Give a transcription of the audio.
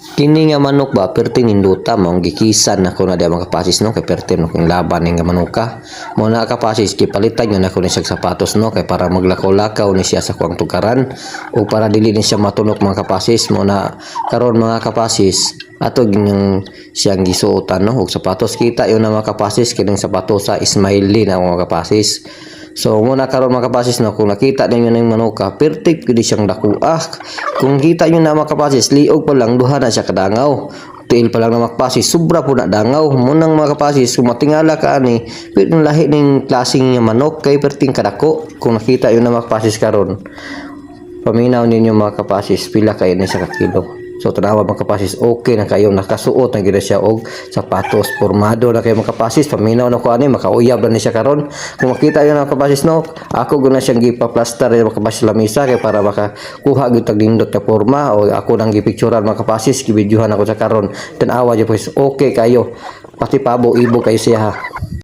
Kini nga manok ba perting ninduta mo ang gikisan nako na di mga kapasis no kay perting no kung laban ning manuka mo na kapasis gipalitan yun ako ni siya sapatos no kay para maglakaw-lakaw ni siya sa kuang tukaran o para dili ni siya matunok mga kapasis mo na karon mga kapasis ato ginyang siyang gisuotan no og sapatos kita yun na mga kapasis kining sapatos sa Ismaili na mga kapasis. So muna karon mga kapasis no kung nakita ninyo ng manuka perfect gid siyang dakuah. Kung kita nyo na mga kapasis liog pa lang duha na siya kadangaw. Tiil pa lang na mga kapasis sobra po na dangaw. Munang mga kapasis kung matingala ka ani pero lahi ning klaseng manok kay perting kadako. Kung nakita yun na mga kapasis karon paminaw ninyo mga kapasis pila kayo ni sa kilo. So tanawa mga kapasis okay na kayo nakasuot na gid siya og sapatos formado na kayo mga kapasis paminaw na ko ani makauyab na ni siya karon. Kung makita yun mga kapasis no ako guna siyang gipa-plaster mga kapasis lamisa kay para makakuha gyud tag nindot na forma o ako nang gipicturean mga kapasis gibidyohan ako sa karon tanawa jud okay kayo pati pabo ibo kayo siya ha.